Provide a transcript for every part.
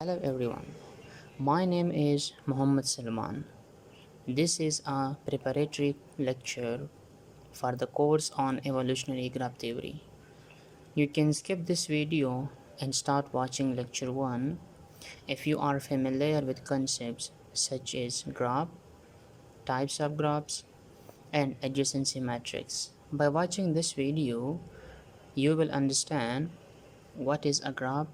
Hello everyone, my name is Muhammad Salman. This is a preparatory lecture for the course on evolutionary graph theory. You can skip this video and start watching lecture 1 if you are familiar with concepts such as graph, types of graphs, and adjacency matrix. By watching this video, you will understand what is a graph,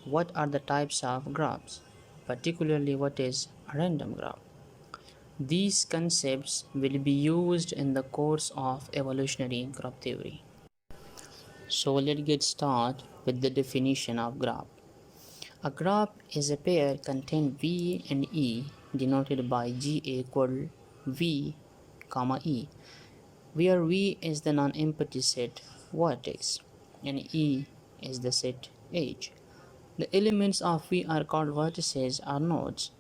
what are the types of graphs, particularly what is a random graph. These concepts will be used in the course of evolutionary graph theory. So let's get started with the definition of graph. A graph is a pair containing V and E denoted by G equal V, E, where V is the non-empty set vertex and E is the set edge. The elements of V are called vertices or nodes,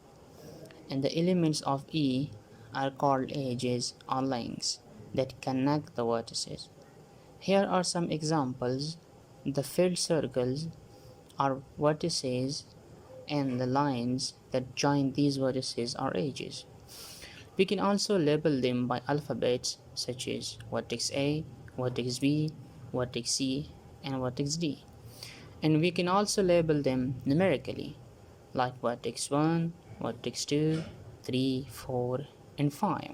and the elements of E are called edges or links that connect the vertices. Here are some examples. The filled circles are vertices and the lines that join these vertices are edges. We can also label them by alphabets such as vertex A, vertex B, vertex C, and vertex D. And we can also label them numerically like vertex 1, vertex 2, 3, 4, and 5.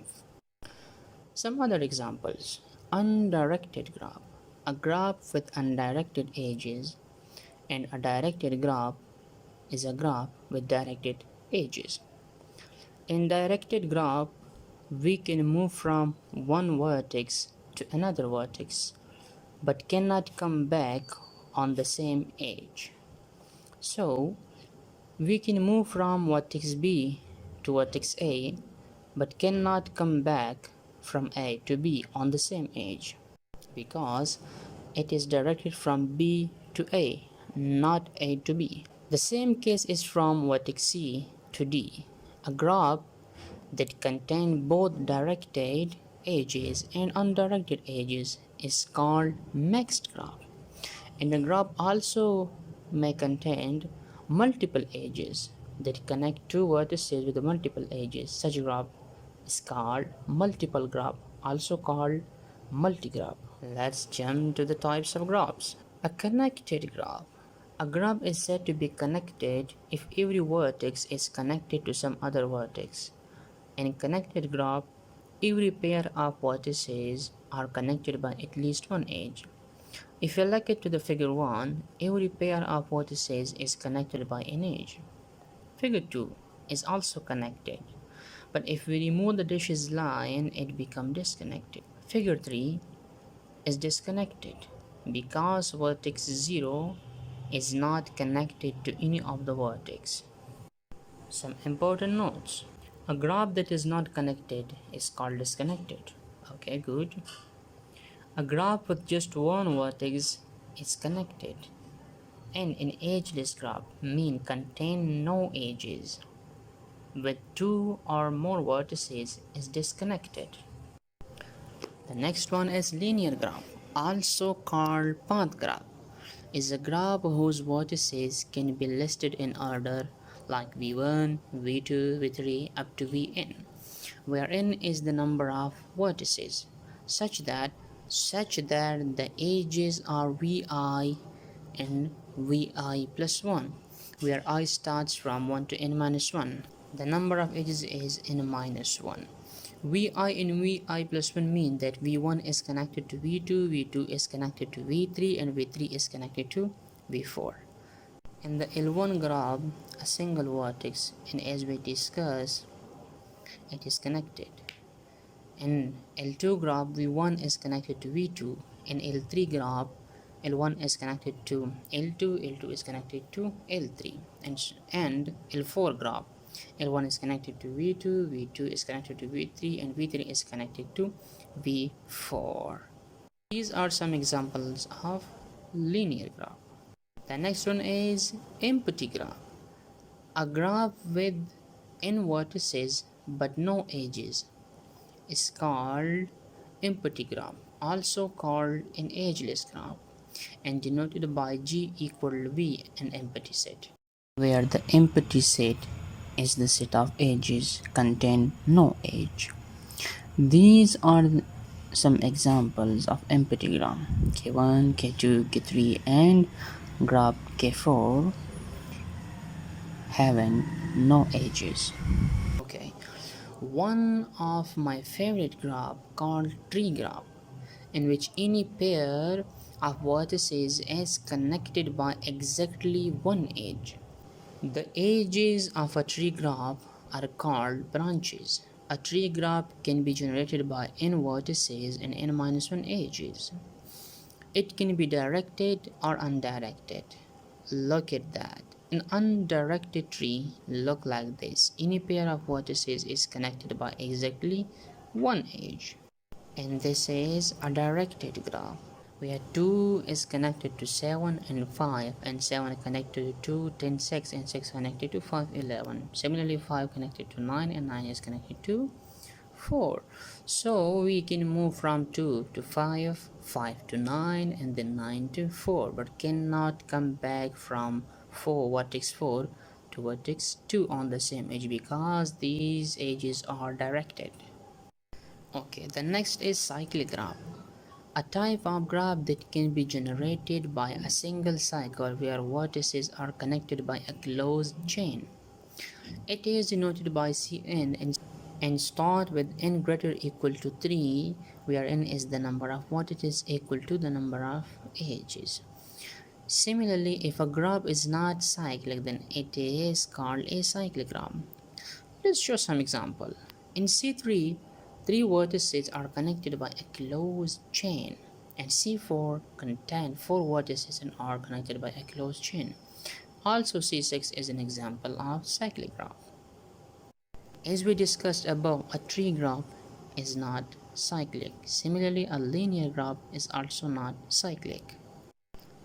Some other examples. Undirected graph. A graph with undirected edges, and a directed graph is a graph with directed edges. In directed graph, we can move from one vertex to another vertex, but cannot come back on the same edge. So, we can move from vertex B to vertex A, but cannot come back from A to B on the same edge, because it is directed from B to A, not A to B. The same case is from vertex C to D. A graph that contains both directed edges and undirected edges is called mixed graph. And the graph also may contain multiple edges that connect two vertices with multiple edges. Such graph is called multiple graph, also called multigraph. Let's jump to the types of graphs. A connected graph. A graph is said to be connected if every vertex is connected to some other vertex. In a connected graph, every pair of vertices are connected by at least one edge. If you look at the figure 1, every pair of vertices is connected by an edge. Figure 2 is also connected, but if we remove the dashed line, it becomes disconnected. Figure 3 is disconnected because vertex 0 is not connected to any of the vertex. Some important notes. A graph that is not connected is called disconnected. Okay, good. A graph with just one vertex is connected, and an edgeless graph means contain no edges. With two or more vertices is disconnected. The next one is linear graph, also called path graph. Is a graph whose vertices can be listed in order like v1, v2, v3 up to vn, where n is the number of vertices, such that the edges are vi and vi plus 1, where I starts from 1 to n minus 1. The number of edges is n minus 1. Vi and vi plus 1 mean that v1 is connected to v2, v2 is connected to v3, and v3 is connected to v4. In the L1 graph, a single vertex, and as we discussed, it is connected. In L2 graph, v1 is connected to v2. In L3 graph, L1 is connected to L2, L2 is connected to L3. And L4 graph, L1 is connected to v2, v2 is connected to v3, and v3 is connected to v4. These are some examples of linear graph. The next one is empty graph. A graph with n vertices but no edges is called empty graph, also called an edgeless graph, and denoted by G equal V, an empty set. where the empty set is the set of edges contain no edge. These are some examples of empty graph K1, K2, K3 and graph K4 having no edges. Okay, one of my favorite graph called tree graph, in which any pair of vertices is connected by exactly one edge. The edges of a tree graph are called branches. A tree graph can be generated by n vertices and n-1 edges. It can be directed or undirected. Look at that. An undirected tree look like this. Any pair of vertices is connected by exactly one edge. And this is a directed graph where 2 is connected to 7 and 5 and 7 connected to 2, 10, 6 and 6 connected to 5, 11. Similarly 5 connected to 9 and 9 is connected to 4. So we can move from 2 to 5, 5 to 9 and then 9 to 4, but cannot come back from vertex 4 to vertex 2 on the same edge because these edges are directed. Okay, the next is cyclic graph, a type of graph that can be generated by a single cycle where vertices are connected by a closed chain. It is denoted by Cn and start with n greater or equal to 3, where n is the number of vertices equal to the number of edges. Similarly, if a graph is not cyclic, then it is called a cyclic graph. Let's show some example. In C3, 3 vertices are connected by a closed chain, and C4 contains 4 vertices and are connected by a closed chain. Also, C6 is an example of cyclic graph. As we discussed above, a tree graph is not cyclic. Similarly, a linear graph is also not cyclic.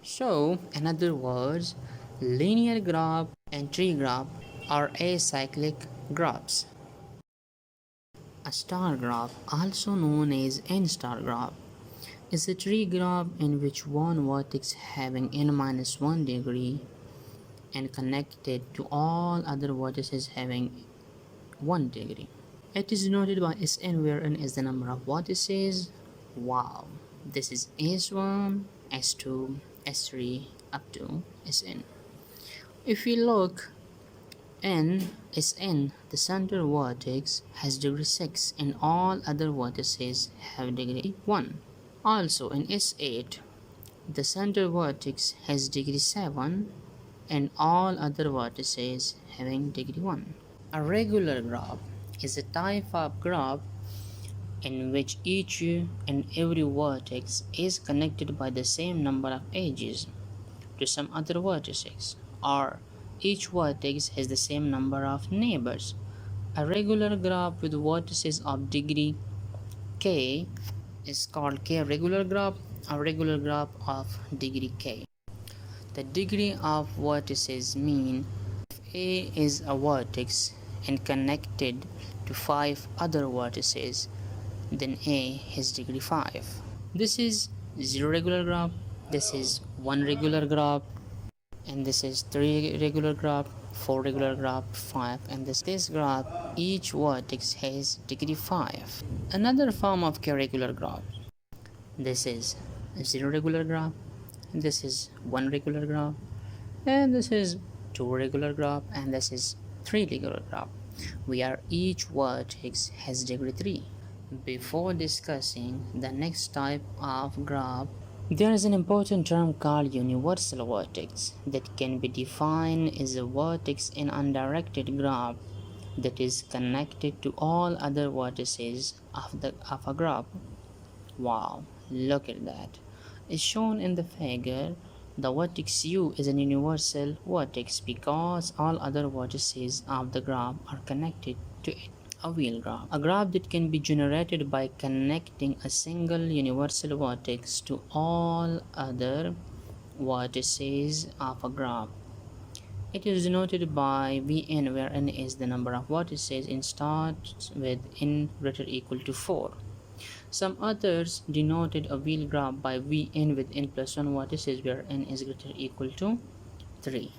So, in other words, linear graph and tree graph are acyclic graphs. A star graph, also known as n-star graph, is a tree graph in which one vertex having n-1 degree and connected to all other vertices having 1 degree. It is denoted by Sn, where n is the number of vertices. Wow, this is S1, S2, S3 up to Sn. If we look in Sn, the center vertex has degree 6 and all other vertices have degree 1. Also in S8, the center vertex has degree 7 and all other vertices having degree 1. A regular graph is a type of graph in which each and every vertex is connected by the same number of edges to some other vertices, or each vertex has the same number of neighbors. A regular graph with vertices of degree k is called k regular graph. A regular graph of degree k. The degree of vertices mean if A is a vertex and connected to 5 other vertices, then A has degree 5. This is 0 regular graph, this is 1 regular graph, and this is 3 regular graph, 4 regular graph, 5, and this graph, each vertex has degree 5. Another form of k-regular graph, this is 0 regular graph, and this is 1 regular graph, and this is 2 regular graph, and this is 3 regular graph, where each vertex has degree 3. Before discussing the next type of graph, there is an important term called universal vertex that can be defined as a vertex in undirected graph that is connected to all other vertices of a graph. Wow, look at that. As shown in the figure, the vertex U is an universal vertex because all other vertices of the graph are connected to it. A wheel graph, a graph that can be generated by connecting a single universal vertex to all other vertices of a graph. It is denoted by Vn, where n is the number of vertices and starts with n greater or equal to 4. Some others denoted a wheel graph by Vn with n plus 1 vertices, where n is greater or equal to 3.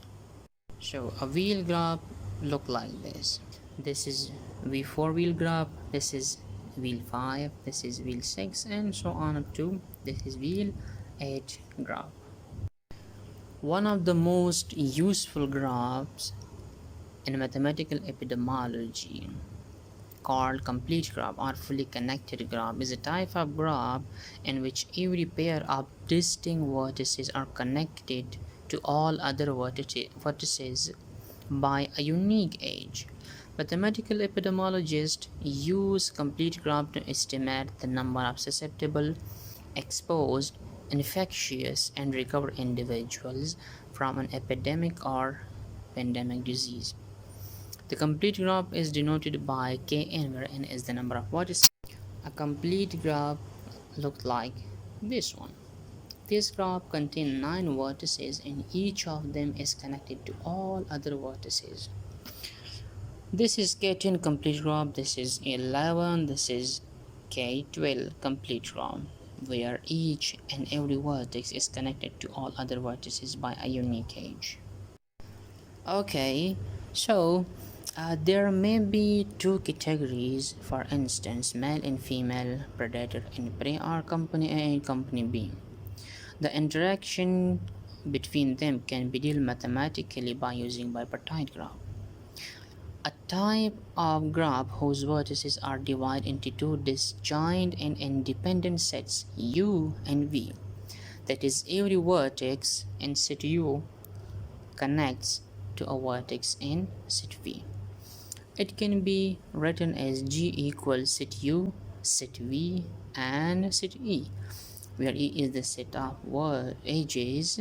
So a wheel graph look like this. This is V4 wheel graph, this is wheel 5, this is wheel 6, and so on up to this is wheel 8 graph. One of the most useful graphs in mathematical epidemiology, called complete graph or fully connected graph, is a type of graph in which every pair of distinct vertices are connected to all other vertices by a unique edge. Mathematical epidemiologists use complete graph to estimate the number of susceptible, exposed, infectious, and recovered individuals from an epidemic or pandemic disease. The complete graph is denoted by Kn, where n is the number of vertices. A complete graph looks like this one. This graph contains 9 vertices and each of them is connected to all other vertices. This is K10 complete graph, this is 11, this is K12 complete graph, where each and every vertex is connected to all other vertices by a unique edge. Okay, so there may be two categories, for instance, male and female predator and prey, or company A and company B. The interaction between them can be dealt mathematically by using bipartite graph, a type of graph whose vertices are divided into two disjoint and independent sets U and V. That is, every vertex in set U connects to a vertex in set V. It can be written as G equals set U, set V, and set E, where E is the set of edges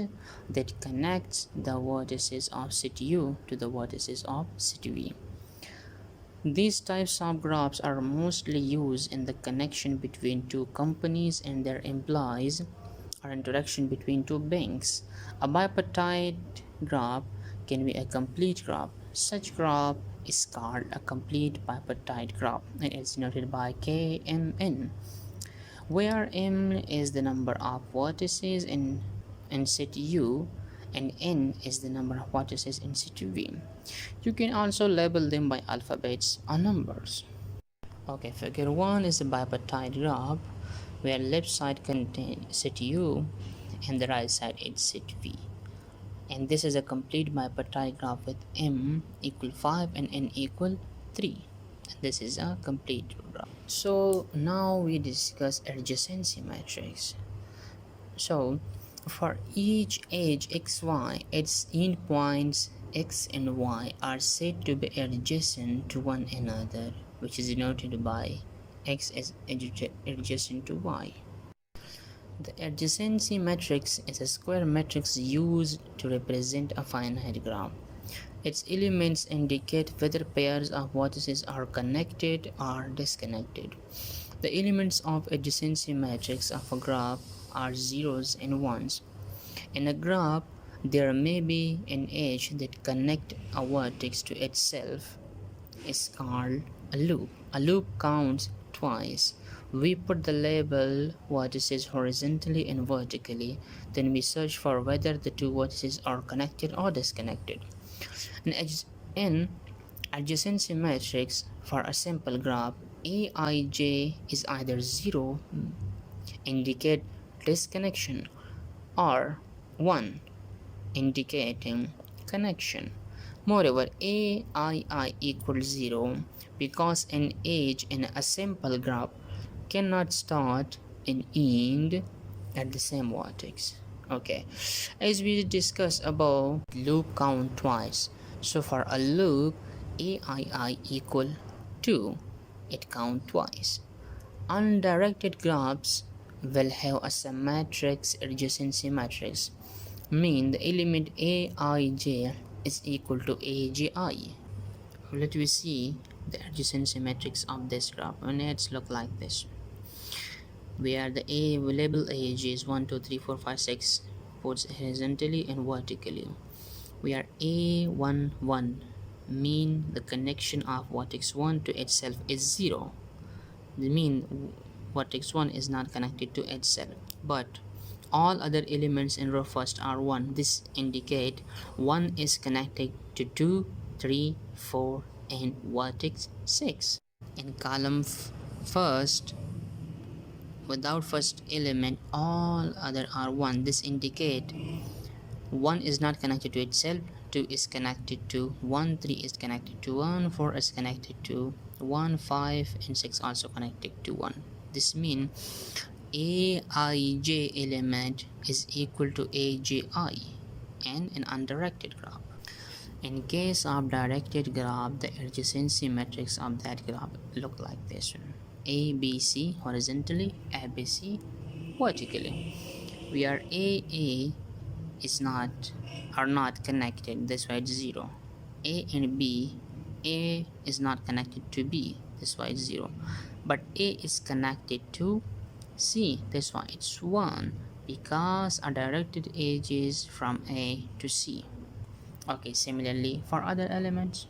that connects the vertices of set U to the vertices of set V. These types of graphs are mostly used in the connection between two companies and their employees, or interaction between two banks. A bipartite graph can be a complete graph. Such graph is called a complete bipartite graph and is denoted by KMN, where M is the number of vertices in set U and N is the number of vertices in set V. You can also label them by alphabets or numbers. Okay, figure 1 is a bipartite graph where left side contains set U and the right side is set V. And this is a complete bipartite graph with M equal 5 and N equal 3. And this is a complete graph. So now we discuss adjacency matrix. So for each edge xy, its endpoints x and y are said to be adjacent to one another, which is denoted by x as adjacent to y. The adjacency matrix is a square matrix used to represent a finite graph. Its elements indicate whether pairs of vertices are connected or disconnected. The elements of adjacency matrix of a graph are zeros and ones. In a graph, there may be an edge that connects a vertex to itself. It's called a loop. A loop counts twice. We put the label vertices horizontally and vertically. Then we search for whether the two vertices are connected or disconnected. In adjacency matrix, for a simple graph, Aij is either 0, indicate disconnection, or 1, indicating connection. Moreover, Aii equals 0 because an edge in a simple graph cannot start and end at the same vertex. Okay, as we discussed above, loop count twice. So for a loop, Aii equal 2, it count twice. Undirected graphs will have a symmetric adjacency matrix, mean the element Aij is equal to Aj. Let me see the adjacency matrix of this graph, and it's look like this, where the label Aj is 1, 2, 3, 4, 5, 6 both horizontally and vertically, where A11 mean the connection of vertex 1 to itself is 0. The mean vertex 1 is not connected to itself, but All other elements in row first are 1. This indicate 1 is connected to 2, 3, 4 and vertex 6. In column first, without first element, all other are 1. This indicate 1 is not connected to itself, 2 is connected to 1, 3 is connected to 1, 4 is connected to 1, 5 and 6 also connected to 1. This means Aij element is equal to Aj and an undirected graph. In case of directed graph, the adjacency matrix of that graph look like this one. ABC horizontally, ABC vertically, where AA are not connected, that's why it's 0. A and B, A is not connected to B, that's why it's 0. But A is connected to C, that's why it's 1, because a directed edge is from A to C. Okay, similarly for other elements.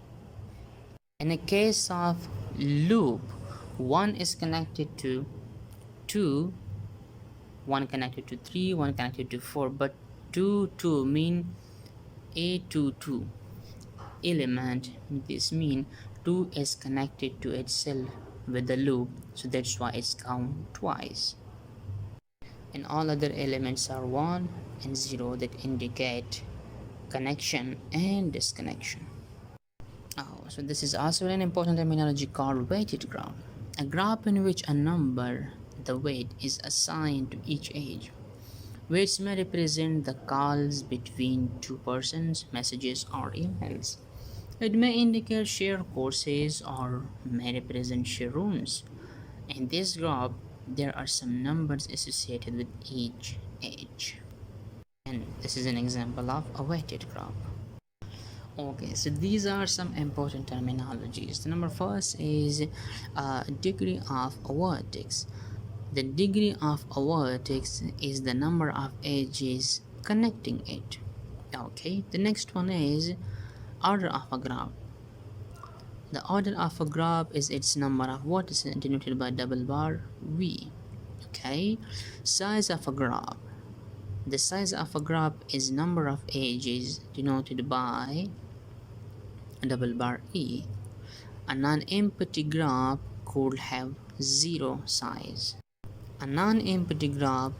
In a case of loop, 1 is connected to 2, 1 connected to 3, 1 connected to 4, but 2 mean A22 element. This mean 2 is connected to itself with the loop, so that's why it's count twice. And all other elements are 1 and 0 that indicate connection and disconnection. So this is also an important terminology called weighted graph. A graph in which a number, the weight, is assigned to each edge. Weights may represent the calls between two persons, messages or emails. It may indicate shared courses or may represent shared rooms. In this graph, there are some numbers associated with each edge. And this is an example of a weighted graph. Okay, so these are some important terminologies. The number first is degree of a vertex. The degree of a vertex is the number of edges connecting it. Okay, the next one is order of a graph. The order of a graph is its number of vertices denoted by double bar V. Okay, size of a graph. The size of a graph is number of edges denoted by double bar E. A non-empty graph could have 0 size. A non-empty graph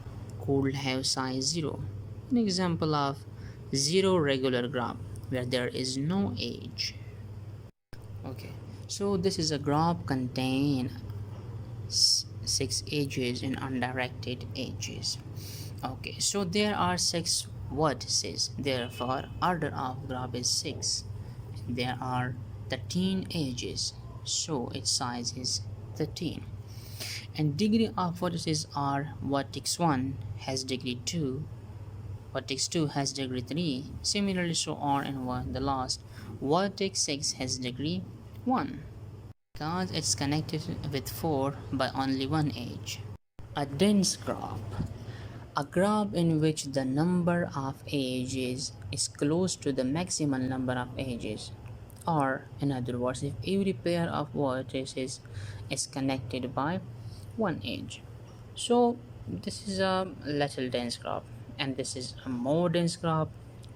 could have size 0. An example of 0 regular graph where there is no edge. Okay, so this is a graph contain 6 edges and undirected edges. Okay, so there are 6 vertices, therefore order of graph is 6. There are 13 edges, so its size is 13. And degree of vertices are vertex 1 has degree 2, vertex 2 has degree 3, similarly so on and on. The last vertex 6 has degree 1 because it's connected with 4 by only one edge. A dense graph. A graph in which the number of edges is close to the maximum number of edges, or in other words, if every pair of vertices is connected by one edge. So this is a little dense graph, and this is a more dense graph,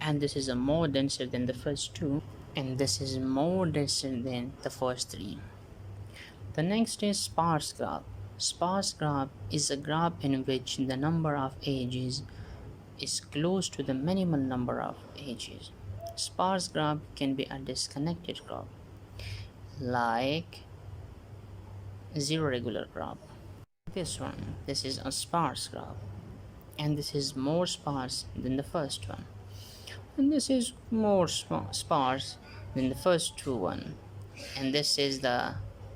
and this is a more denser than the first two, and this is more denser than the first three. The next is sparse graph. Sparse graph is a graph in which the number of edges is close to the minimum number of edges. Sparse graph can be a disconnected graph, like 0 regular graph. This one, this is a sparse graph, and this is more sparse than the first one, and this is more sparse than the first two one, and this is the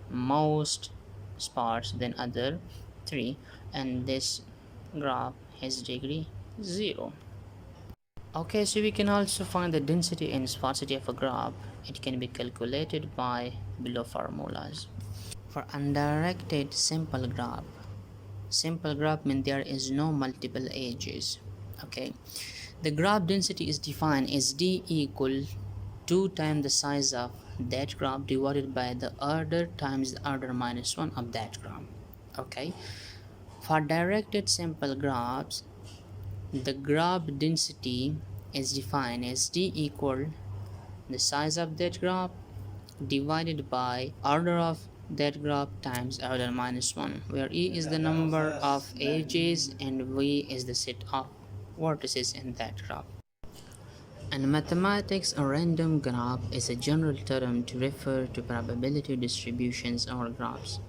most sparse than other three, and this graph has degree 0. Okay, so we can also find the density and sparsity of a graph. It can be calculated by below formulas. For undirected simple graph means there is no multiple edges. Okay, the graph density is defined as d equal 2 times the size of that graph divided by the order times the order minus 1 of that graph. Okay, for directed simple graphs, The graph density is defined as D equal the size of that graph divided by order of that graph times order minus 1, where E is the number of edges and V is the set of vertices in that graph. In mathematics, a random graph is a general term to refer to probability distributions or graphs.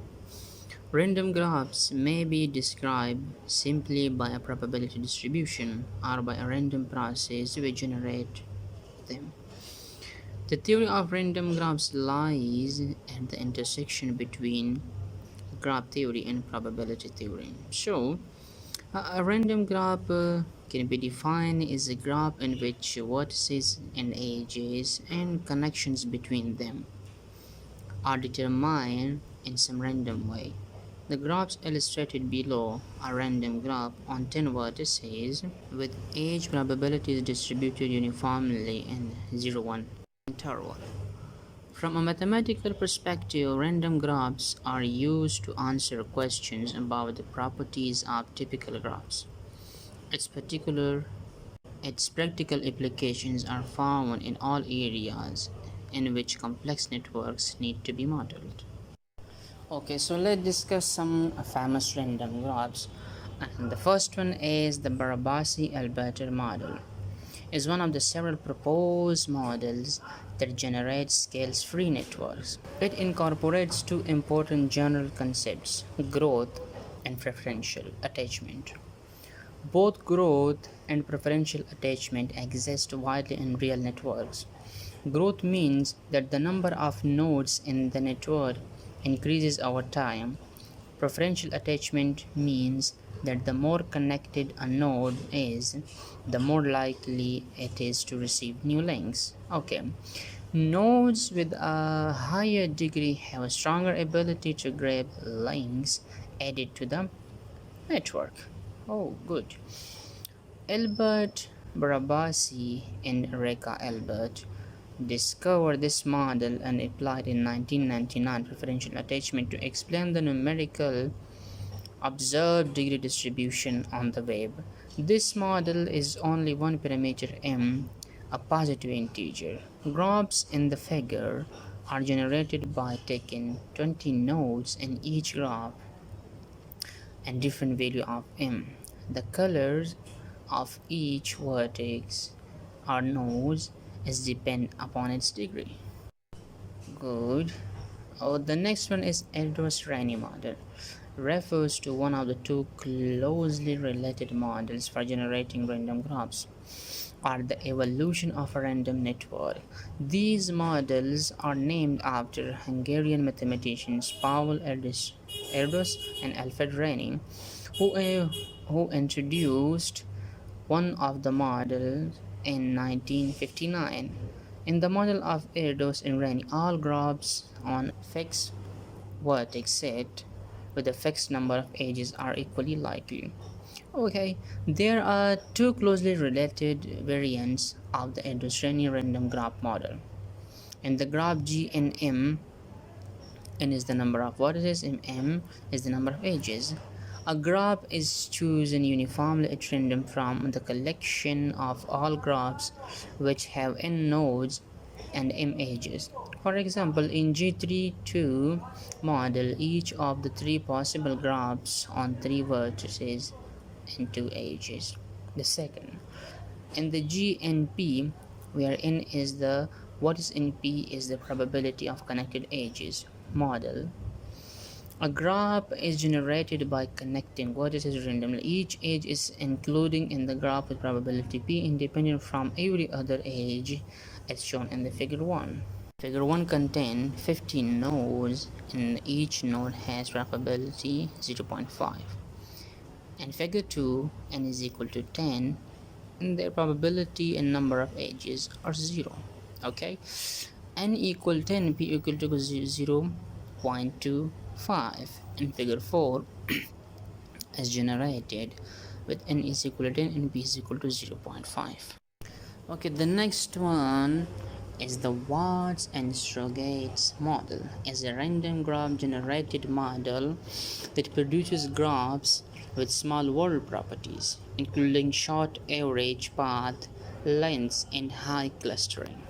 Random graphs may be described simply by a probability distribution or by a random process which generates them. The theory of random graphs lies at the intersection between graph theory and probability theory. So, a random graph can be defined as a graph in which vertices and edges and connections between them are determined in some random way. The graphs illustrated below are random graph on 10 vertices with edge probabilities distributed uniformly in 0-1 interval. From a mathematical perspective, random graphs are used to answer questions about the properties of typical graphs. Its practical applications are found in all areas in which complex networks need to be modeled. Okay, so let's discuss some famous random graphs. And the first one is the Barababasi Model. Is one of the several proposed models that generate scales-free networks. It incorporates two important general concepts, growth and preferential attachment. Both growth and preferential attachment exist widely in real networks. Growth means that the number of nodes in the network increases over time. Preferential attachment means that the more connected a node is, the more likely it is to receive new links. Okay, nodes with a higher degree have a stronger ability to grab links added to the network. Oh, good. Albert Barababasi and Reka Albert discovered this model and applied in 1999 preferential attachment to explain the numerical observed degree distribution on the web. This model is only one parameter m, a positive integer. Graphs in the figure are generated by taking 20 nodes in each graph and different value of m. The colors of each vertex or nodes is depend upon its degree. Good. The next one is Erdős Rényi model. Refers to one of the two closely related models for generating random graphs, or the evolution of a random network. These models are named after Hungarian mathematicians Paul Erdős and Alfred Rényi, who introduced one of the models in 1959. In the model of Irdos and Rényi, all graphs on fixed vertex set with a fixed number of edges are equally likely. Okay, there are two closely related variants of the Evolutionary random graph model. In the graph G and M, N is the number of vertices and M is the number of edges. A graph is chosen uniformly at random from the collection of all graphs which have n nodes and m edges. For example, in G32 model, each of the three possible graphs on three vertices and two edges. The second, in the GNP, where n is the what is in P is the probability of connected edges model, a graph is generated by connecting vertices randomly. Each edge is including in the graph with probability P independent from every other edge as shown in the figure 1. Figure 1 contains 15 nodes and each node has probability 0.5. In figure 2, n is equal to 10 and their probability and number of edges are 0. Okay, n equal 10, p equal to 0.25. In figure 4 is generated with n is equal to 10 and p is equal to 0.5. Okay, the next one is the Watts and Strogatz model. Is a random graph generated model that produces graphs with small world properties, including short average path lengths and high clustering.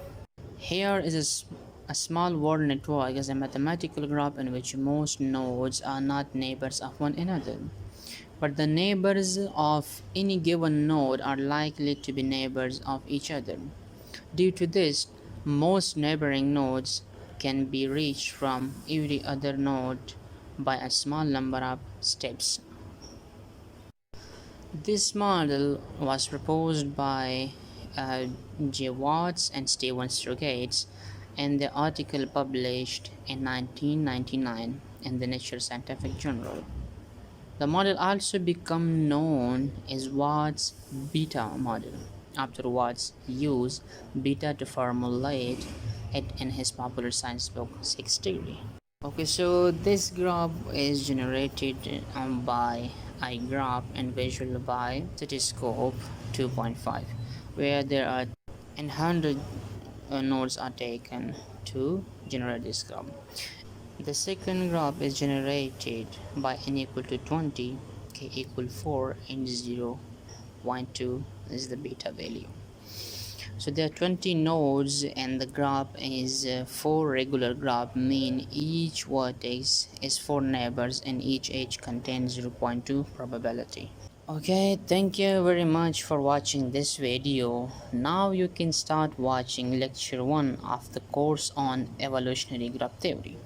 Here is a small world network is a mathematical graph in which most nodes are not neighbors of one another, but the neighbors of any given node are likely to be neighbors of each other. Due to this, most neighboring nodes can be reached from every other node by a small number of steps. This model was proposed by J. Watts and Stephen Strogates in the article published in 1999 in the Nature Scientific Journal. The model also became known as Watts beta model, after Watts used beta to formulate it in his popular science book 6 Degree. Okay, so this graph is generated by iGraph and visual by Cityscope 2.5, where there are 100 nodes are taken to generate this graph. The second graph is generated by n equal to 20, k equal 4, and 0.2 is the beta value. So there are 20 nodes and the graph is 4 regular graph, mean each vertex is 4 neighbors and each edge contains 0.2 probability. Okay, thank you very much for watching this video. Now you can start watching lecture 1 of the course on evolutionary graph theory.